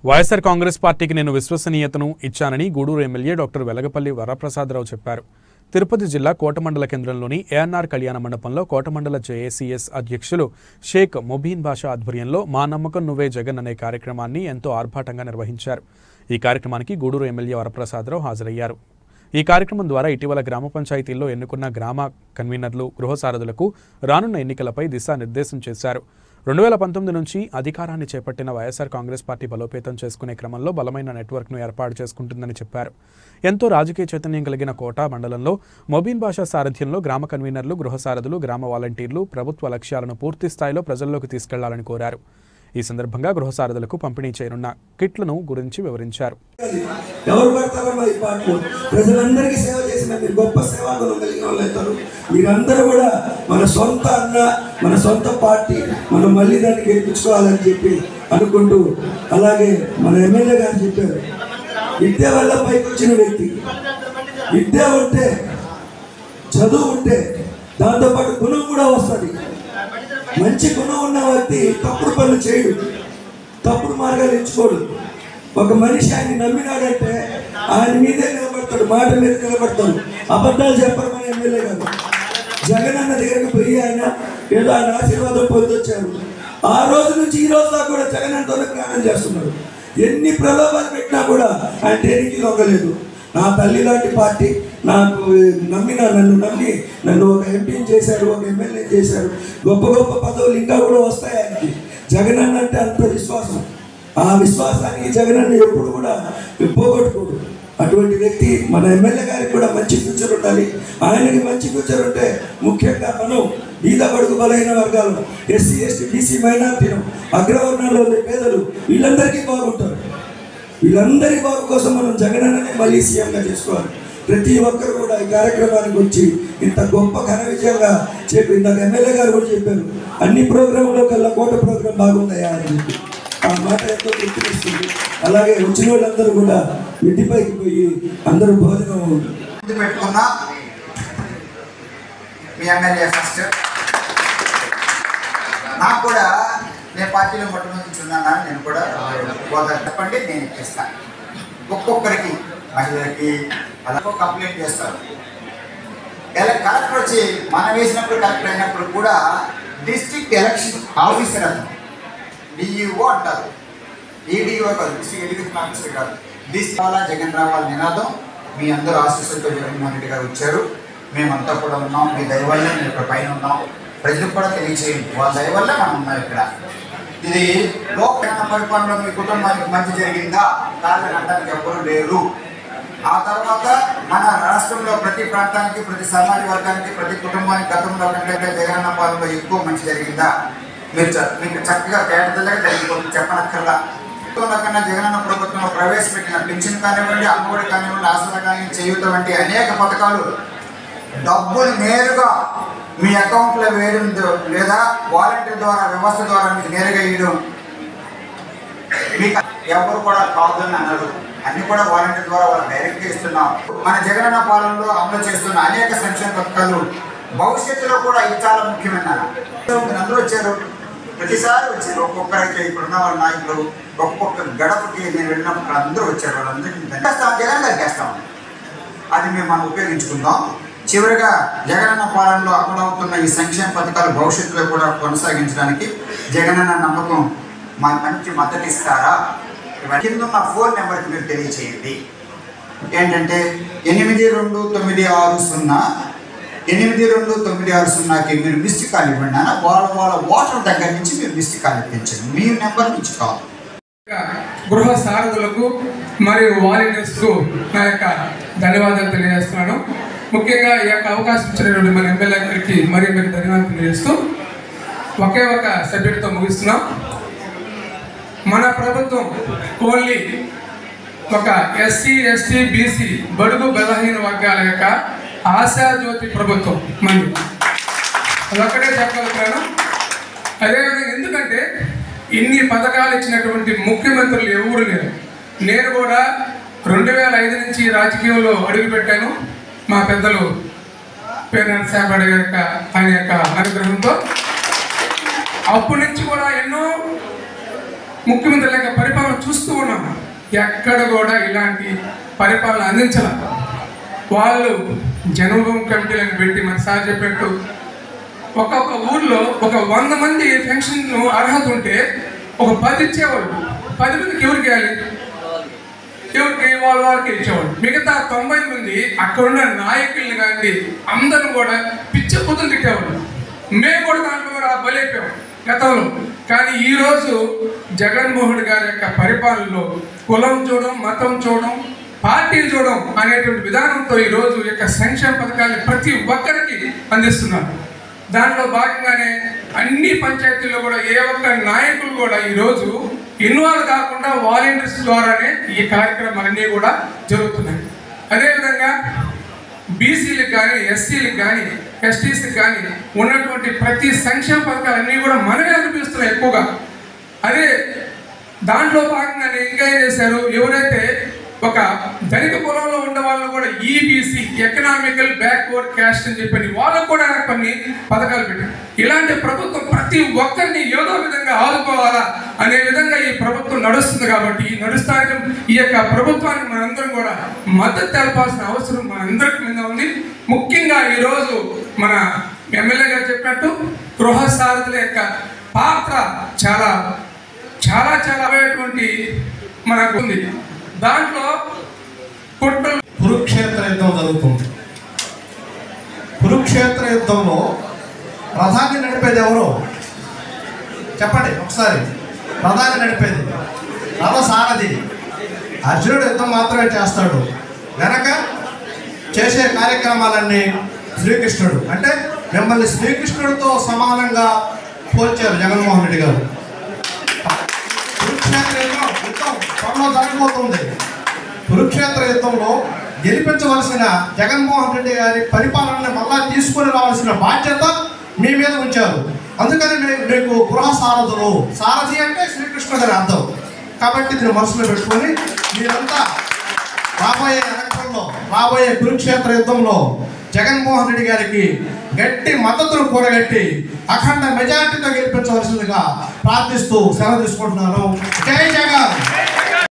వైఎస్ఆర్ కాంగ్రెస్ పార్టీకి నేను విశ్వసనీయతను ఇచ్చానని గూడూరు ఎమ్మెల్యే డాక్టర్ వెలగపల్లి వరప్రసాదరావు చెప్పారు. తిరుపతి జిల్లా కోటమండల కేంద్రంలోని ఏఎన్ఆర్ కళ్యాణ మండపంలో కోటమండల జేఏసీఎస్ అధ్యక్షులు షేక్ ముబీన్ బాషా ఆధ్వర్యంలో మా నమ్మకం నువ్వే జగన్ అనే కార్యక్రమాన్ని ఎంతో ఆర్భాటంగా నిర్వహించారు. ఈ కార్యక్రమానికి గూడూరు ఎమ్మెల్యే వరప్రసాదరావు హాజరయ్యారు. ఈ కార్యక్రమం ద్వారా ఇటీవల గ్రామ పంచాయతీల్లో ఎన్నుకున్న గ్రామ కన్వీనర్లు, గృహసారథులకు రానున్న ఎన్నికలపై దిశానిర్దేశం చేశారు. 2019 నుంచి అధికారాన్ని చేపట్టిన వైఎస్ఆర్ కాంగ్రెస్ పార్టీ బలోపేతం చేసుకునే క్రమంలో బలమైన నెట్వర్క్ను ఏర్పాటు చేసుకుంటుందని చెప్పారు. ఎంతో రాజకీయ చైతన్యం కలిగిన కోట మండలంలో ముబీన్ బాషా సారథ్యంలో గ్రామ కన్వీనర్లు, గృహసారథులు, గ్రామ వాలంటీర్లు ప్రభుత్వ లక్ష్యాలను పూర్తి స్థాయిలో ప్రజల్లోకి తీసుకెళ్లాలని కోరారు. ఈ సందర్భంగా గృహసారథులకు పంపిణీ చేయనున్న కిట్లను గురించి వివరించారు. మీరందరూ కూడా మన సొంత అన్న, మన సొంత పార్టీ, మనం మళ్ళీ దాన్ని గెలిపించుకోవాలని చెప్పి అనుకుంటూ, అలాగే మన ఎమ్మెల్యే గారు చెప్పారు, విద్య వల్ల పైకి వచ్చిన వ్యక్తి, విద్య ఉంటే, చదువు ఉంటే దాంతోపాటు గుణం కూడా వస్తుంది. మంచి గుణం ఉన్న వ్యక్తి తప్పుడు పనులు చేయడు, తప్పుడు మార్గాలు ఎంచుకోడు. ఒక మనిషి ఆయన నమ్మినాడంటే ఆయన మీదే నిలబడతాడు, మాట మీద నిలబడతాడు, అబద్ధాలు చెప్పరు. మన ఎమ్మెల్యే గారు జగన్ అన్న దగ్గరకు పోయి ఆయన ఏదో ఆయన ఆశీర్వాదం పొందొచ్చారు. ఆ రోజు నుంచి ఈ రోజు దాకా కూడా జగన్ అన్నతో ప్రయాణం చేస్తున్నారు. ఎన్ని ప్రలోభాలు పెట్టినా కూడా ఆయన దేనికి లొంగలేదు. నా తల్లి లాంటి పార్టీ నాకు నన్ను ఒక ఎంపీని చేశారు, ఒక ఎమ్మెల్యే చేశారు. గొప్ప గొప్ప పదవులు ఇంకా కూడా వస్తాయి ఆయనకి. జగన్ అన్న అంటే అంత విశ్వాసం. ఆ విశ్వాసానికి జగన్ అన్న ఎప్పుడు కూడా పోగొట్టుకోడు. అటువంటి వ్యక్తి మన ఎమ్మెల్యే గారికి కూడా మంచి ఫ్యూచర్ ఉండాలి. ఆయనకి మంచి ఫ్యూచర్ ఉంటే ముఖ్యంగా మనం బీద బడుగు బలైన వర్గాలు, ఎస్సీ ఎస్టీ బీసీ మైనార్టీలు, అగ్రవర్ణాల్లో ఉండే పేదలు, వీళ్ళందరికీ బాగుంటారు. వీళ్ళందరి బాగు కోసం మనం జగన్ అన్ననే మళ్ళీ సీఎంగా చేసుకోవాలి. ప్రతి ఒక్కరు కూడా ఈ కార్యక్రమానికి వచ్చి ఇంత గొప్ప ఘన విజయంగా చెప్పి, ఇందాక ఎమ్మెల్యే గారు కూడా చెప్పారు, అన్ని ప్రోగ్రాంలో కల్లా కోట ప్రోగ్రాం బాగుందయా అని చెప్పి ఆ మాట ఎంతో గుర్తునిస్తుంది. అలాగే వచ్చిన వాళ్ళందరూ కూడా ఇంటిపైకి పోయి అందరూ భోజనం పెట్టుకున్నా. మీ ఎమ్మెల్యే ఫస్ట్ నాకు కూడా నేను పార్టీలో మొట్టమొదటి ఉన్నాను. నేను కూడా చెప్పండి, నేను ఇప్పిస్తాను. ఒక్కొక్కరికి, మహిళలకి అలా కంప్లైంట్ చేస్తారు. కలెక్టర్ వచ్చి మనం వేసినప్పుడు, కలెక్టర్ అయినప్పుడు కూడా డిస్ట్రిక్ట్ ఎలక్షన్ ఆఫీసర్ అతను, డిఈఓ అంటారు. ఈడిఓ కాదు, డిస్ట్రిక్ట్ ఎడ్యుకేషన్ ఆఫీసర్ కాదు. డిస్ట్రిక్ట్ జగన్ రావాలి నినాదం మీ అందరూ ఆశీస్సులతో జగన్మోహన్ రెడ్డి గారు వచ్చారు. మేమంతా కూడా ఉన్నాం. మీ దయ వల్ల మేము ఇక్కడ పైన ఉన్నాం. ప్రజలకు కూడా తెలియచేయండి, వాళ్ళ దయ వల్ల మనం ఉన్నాం ఇక్కడ. ఇది లోక పరిపాలనలో మీ కుటుంబానికి మంచి జరిగిందా కాదని అనడానికి ఎవ్వరూ లేరు. ఆ తర్వాత మన రాష్ట్రంలో ప్రతి ప్రాంతానికి, ప్రతి సమాజ వర్గానికి, ప్రతి కుటుంబానికి గతంలో కంటే జగనన్న పాలనలో ఎక్కువ మంచి జరిగిందా? మీకు చక్కగా తేటతెల్లగా జరిగిపోతుంది, చెప్పనక్కర్లా. కన్నా జగనన్న ప్రభుత్వంలో ప్రవేశపెట్టిన పింఛన్ కానివ్వండి, అమ్మఒడి కానివ్వండి, ఆసరా కానివ్వండి, చేయూత వంటి అనేక పథకాలు డబ్బులు నేరుగా మీ అకౌంట్లో వేయడం లేదా వాలంటీర్ ద్వారా, వ్యవస్థ ద్వారా మీకు నేరుగా వేయడం మీకు ఎవరు కూడా కాదని అన్నారు. అన్ని కూడా వాలంటీర్ ద్వారా వాళ్ళు డైరెక్ట్గా ఇస్తున్నాం. మన జగనన్న పాలనలో అమలు చేస్తున్న అనేక సంక్షేమ పథకాలు భవిష్యత్తులో కూడా ఇది చాలా ముఖ్యమైన. మీరు అందరూ వచ్చారు, ప్రతిసారి వచ్చారు. ఒక్కొక్కరికి ఇప్పుడున్న వాళ్ళ నాయకులు ఒక్కొక్క గడపకి నేను వెళ్ళినప్పుడు అందరూ వచ్చారు. వాళ్ళందరికీ జగన్ గారికి వేస్తాం. అది మనం ఉపయోగించుకుందాం. చివరిగా జగనన్న పాలనలో అమలవుతున్న ఈ సంక్షేమ పథకాలు భవిష్యత్తులో కూడా కొనసాగించడానికి జగనన్న నమ్మకం మా మంచి మద్దతు ఇస్తారా? కింద ఉన్న ఫోన్ నెంబర్కి మీరు తెలియచేయండి. ఏంటంటే 8260882960కి మీరు మిస్డ్ కాల్ ఇవ్వండి. వాళ్ళ ఓటర్ దగ్గర నుంచి మీరు మిస్డ్ కాల్ ఇప్పించండి. మీ నెంబర్ నుంచి కావాలి. గృహ సారథులకు మరియు వాలంటీర్స్కు నా యొక్క ధన్యవాదాలు తెలియజేస్తున్నాను. ముఖ్యంగా ఈ యొక్క అవకాశం ఇచ్చినటువంటి మన ఎమ్మెల్యే గారికి మరియు మీరు ధన్యవాదాలు తెలియజేస్తూ ఒకే ఒక సబ్జెక్టుతో ముగిస్తున్నాం. మన ప్రభుత్వం ఓన్లీ ఒక ఎస్సీ ఎస్టీ బీసీ బడుగు బలహీన వర్గాల యొక్క ఆశాజ్యోతి ప్రభుత్వం మంది, అదొక్కటే చెప్పగలుగుతాను. అదేవిధంగా ఎందుకంటే ఇన్ని పథకాలు ఇచ్చినటువంటి ముఖ్యమంత్రులు ఎవరు లేరు. నేను కూడా 2005 నుంచి రాజకీయంలో అడుగుపెట్టాను. మా పెద్దలు పేర్నాని సాంబడి గారి ఆయన యొక్క అనుగ్రహంతో అప్పటి నుంచి కూడా ఎన్నో ముఖ్యమంత్రుల యొక్క పరిపాలన చూస్తూ ఉన్నాం. ఎక్కడ కూడా ఇలాంటి పరిపాలన అందించాల. వాళ్ళు జన్మభూమి కమిటీలను పెట్టి మరి సార్ చెప్పినట్టు ఒక్కొక్క ఊర్లో ఒక 100 మంది పెన్షన్ అర్హత ఉంటే ఒక 10 ఇచ్చేవాళ్ళు. 10 మందికి ఎవరికి ఇవ్వాలి? ఎవరికి? వాళ్ళకి ఇచ్చేవాళ్ళు. మిగతా 90 మంది అక్కడున్న నాయకుల్ని కానీ అందరిని కూడా పిచ్చపోతులు తిట్టేవాళ్ళు. మేము కూడా దాంట్లో కూడా బలైపోయాం గతంలో. కానీ ఈరోజు జగన్మోహన్ గారి యొక్క పరిపాలనలో కులం చూడడం, మతం చూడడం, పార్టీ చూడడం అనేటువంటి విధానంతో ఈరోజు యొక్క సంక్షేమ పథకాన్ని ప్రతి ఒక్కరికి అందిస్తున్నారు. దాంట్లో భాగంగానే అన్ని పంచాయతీల్లో కూడా ఏ ఒక్క నాయకులు కూడా ఈరోజు ఇన్వాల్వ్ కాకుండా వాలంటీర్స్ ద్వారానే ఈ కార్యక్రమాలన్నీ కూడా జరుగుతున్నాయి. అదేవిధంగా బీసీలకు కానీ, ఎస్సీలకు కానీ, ఎస్టీసీకి కానీ ఉన్నటువంటి ప్రతి సంక్షేమ పథకాలన్నీ కూడా మనమే అనిపిస్తున్నాయి ఎక్కువగా. అదే దాంట్లో భాగంగానే ఇంకా ఏం చేశారు, ఎవరైతే ఒక ధనిక పొలంలో ఉన్న వాళ్ళు కూడా ఈబీసీ, ఎకనామికల్ బ్యాక్వర్డ్ క్యాస్ట్ అని చెప్పి వాళ్ళకు కూడా కొన్ని పథకాలు పెట్టారు. ఇలాంటి ప్రభుత్వం ప్రతి ఒక్కరిని ఏదో విధంగా ఆదుకోవాలా అనే విధంగా ఈ ప్రభుత్వం నడుస్తుంది. కాబట్టి ఈ నడుస్తానికి ఈ యొక్క ప్రభుత్వానికి మనందరం కూడా మద్దతు తెలపాల్సిన అవసరం మనందరికి మీద ఉంది. ముఖ్యంగా ఈరోజు మన ఎమ్మెల్యే గారు చెప్పినట్టు గృహ సారథుల యొక్క పాత్ర చాలా చాలా చాలా మనకు ఉంది. దాంట్లో కురుక్షేత్ర యుద్ధం జరుగుతుంది. కురుక్షేత్ర యుద్ధంలో రథాన్ని నడిపేది ఎవరు చెప్పండి ఒకసారి? రథాన్ని నడిపేది రథ సారథి. అర్జునుడు యుద్ధం మాత్రమే చేస్తాడు, వెనక చేసే కార్యక్రమాలన్నీ శ్రీకృష్ణుడు. అంటే మిమ్మల్ని శ్రీకృష్ణుడితో సమానంగా పోల్చారు జగన్మోహన్ రెడ్డి గారు. కురుక్షేత్ర యుద్ధం త్వరలో జరగబోతుంది. కురుక్షేత్ర యుద్ధంలో గెలిపించవలసిన జగన్మోహన్ రెడ్డి గారి పరిపాలనని మళ్ళా తీసుకొని రావాల్సిన బాధ్యత మీ మీద ఉంచారు. అందుకని మీకు గృహ సారథులు, సారథి అంటే శ్రీకృష్ణుడు అని అర్థం. కాబట్టి దీన్ని మనసులో పెట్టుకొని మీరంతా రాబోయే ఎలక్షన్లో, రాబోయే కురుక్షేత్ర యుద్ధంలో జగన్మోహన్ రెడ్డి గారికి గట్టి మద్దతును కూడగట్టి అఖండ మెజార్టీతో గెలిపించవలసిందిగా ప్రార్థిస్తూ సెలవు తీసుకుంటున్నాను. జై జగన్.